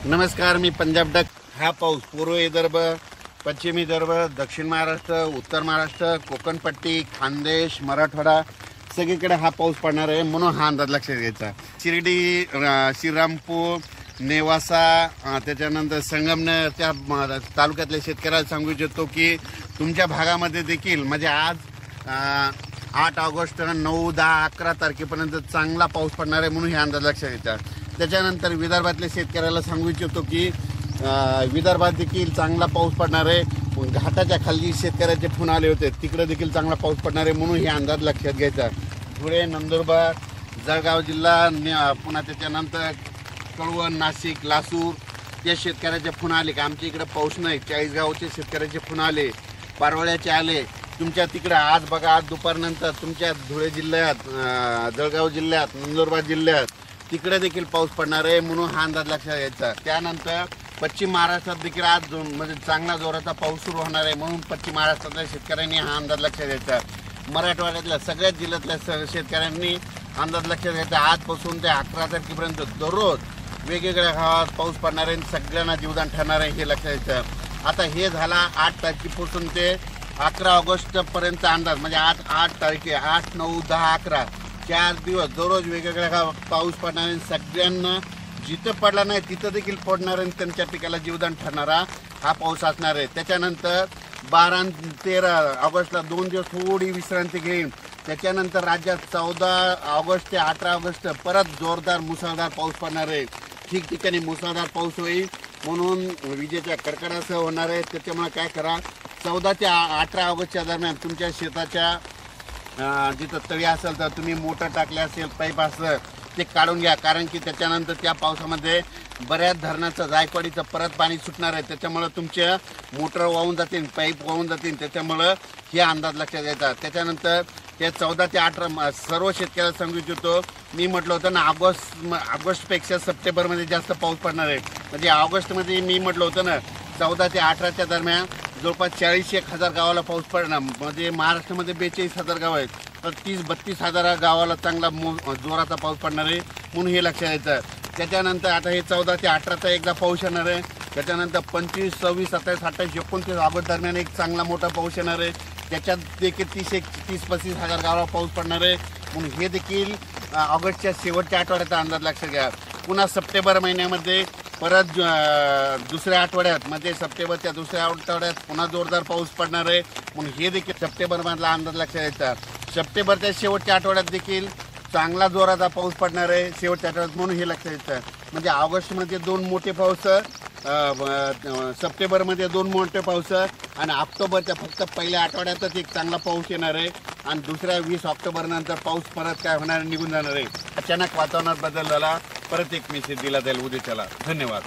नमस्कार, मी पंजाब डक. हा पाऊस पूर्व विदर्भ, पश्चिम विदर्भ, दक्षिण महाराष्ट्र, उत्तर महाराष्ट्र, कोकणपट्टी, खानदेश, मराठवाडा सगळीकडे हा पाऊस पडणार आहे, म्हणून हा अंदाज लक्षात घ्यायचा. शिर्डी, श्रीरामपूर, नेवासा, त्याच्यानंतर संगमनेर त्या तालुक्यातल्या शेतकऱ्याला सांगू इच्छितो की तुमच्या भागामध्ये देखील म्हणजे आज 8 ऑगस्ट 9, 10, 11 तारखेपर्यंत चांगला पाऊस पडणार आहे, म्हणून हे अंदाज लक्षात घ्यायचा. त्याच्यानंतर विदर्भातल्या शेतकऱ्याला सांगू इच्छितो की विदर्भात देखील चांगला पाऊस पडणार आहे. घाटाच्या खाली शेतकऱ्याचे फोन आले होते, तिकडे देखील चांगला पाऊस पडणार आहे, म्हणून हे अंदाज लक्षात घ्यायचा. धुळे, नंदुरबार, जळगाव जिल्हा, पुन्हा त्याच्यानंतर कळवण, नाशिक, लासूर या शेतकऱ्याचे फोन आले की आमच्या इकडे पाऊस नाही. 40 गावचे शेतकऱ्याचे फोन आले, पारवळ्याचे आले. तुमच्या तिकडे आज बघा, आज दुपारनंतर तुमच्या धुळे जिल्ह्यात, जळगाव जिल्ह्यात, नंदुरबार जिल्ह्यात तिकडे देखील पाऊस पडणार आहे, म्हणून हा अंदाज लक्षात घ्यायचा. त्यानंतर पश्चिम महाराष्ट्रात देखील आज म्हणजे चांगला जोराचा पाऊस सुरू होणार आहे, म्हणून पश्चिम महाराष्ट्रातल्या शेतकऱ्यांनी हा अंदाज लक्षात घ्यायचा. मराठवाड्यातल्या सगळ्याच जिल्ह्यातल्या शेतकऱ्यांनी अंदाज लक्षात घ्यायचा. आजपासून ते 11 तारखेपर्यंत दररोज वेगवेगळ्या गावात पाऊस पडणार आहे, सगळ्यांना जीवदान ठरणार आहे, हे लक्षात घ्यायचं. आता हे झाला 8 तारखेपासून ते 11 ऑगस्टपर्यंत अंदाज, म्हणजे आज 8 तारखे, 8, 9, 10, 11 4 दिवस दररोज वेगवेगळ्या पाऊस पडणार आहे. सगळ्यांना जिथं पडला नाही तिथं देखील पडणार आहे, त्यांच्या पिकाला जीवदान ठरणारा हा पाऊस असणार आहे. त्याच्यानंतर 12 आणि 13 ऑगस्टला 2 दिवस थोडी विश्रांती घेईन. त्याच्यानंतर राज्यात 14 ऑगस्ट ते 18 ऑगस्ट परत जोरदार मुसळधार पाऊस पडणार आहे. ठिकठिकाणी मुसळधार पाऊस होईल, म्हणून विजेच्या कडकडासह होणार आहे. त्याच्यामुळे काय करा, 14 ते 18 ऑगस्टच्या दरम्यान तुमच्या शेताच्या जिथं तळी असेल तर तुम्ही मोटर टाकले असेल, पाईप असेल ते काढून घ्या, कारण की त्याच्यानंतर त्या पावसामध्ये बऱ्याच धरणाचं जायकवाडीचं परत पाणी सुटणार आहे. त्याच्यामुळं तुमच्या मोटर वाहून जातील, पाईप वाहून जातील. त्याच्यामुळं हे अंदाज लक्षात घ्यायचा. त्याच्यानंतर ते 14 ते 18 सर्व शेतकऱ्याला सांगू इच्छितो, मी म्हटलं होतं ना ऑगस्टपेक्षा सप्टेंबरमध्ये जास्त पाऊस पडणार आहे. म्हणजे ऑगस्टमध्ये मी म्हटलं होतं ना 14 ते 18च्या दरम्यान जवळपास 40-1,000 गावाला पाऊस पडणार. म्हणजे महाराष्ट्रामध्ये 42,000 गाव आहेत, तर 30-32,000 गावाला चांगला जोराचा पाऊस पडणार आहे, म्हणून हे लक्षात घ्यायचं. त्याच्यानंतर आता हे 14 ते 18चा एकदा पाऊस येणार आहे. त्याच्यानंतर 25, 26, 27, 28, 29 ऑगस्ट दरम्यान एक चांगला मोठा पाऊस येणार आहे. त्याच्यात देखील 30-35,000 गावाला पाऊस पडणार आहे, म्हणून हे देखील ऑगस्टच्या शेवटच्या आठवड्याचा अंदाज लक्षात घ्या. पुन्हा सप्टेंबर महिन्यामध्ये परत दुसऱ्या आठवड्यात, म्हणजे सप्टेंबरच्या दुसऱ्या आठवड्यात पुन्हा जोरदार पाऊस पडणार आहे, म्हणून हे देखील सप्टेंबरमधला अंदाज लक्षात घ्यायचा. सप्टेंबरच्या शेवटच्या आठवड्यात देखील चांगला जोराचा पाऊस पडणार आहे शेवटच्या आठवड्यात, म्हणून हे लक्षात घ्यायचं. म्हणजे ऑगस्टमध्ये 2 मोठे पाऊस, सप्टेंबरमध्ये 2 मोठे पाऊस आणि ऑक्टोबरच्या फक्त पहिल्या आठवड्यातच एक चांगला पाऊस येणार आहे, आणि दुसऱ्या 20 ऑक्टोबरनंतर पाऊस परत काय होणार, निघून जाणार आहे. अचानक वातावरणात बदल झाला, परत एक मेसेज दिला जाईल उद्याच्याला. धन्यवाद.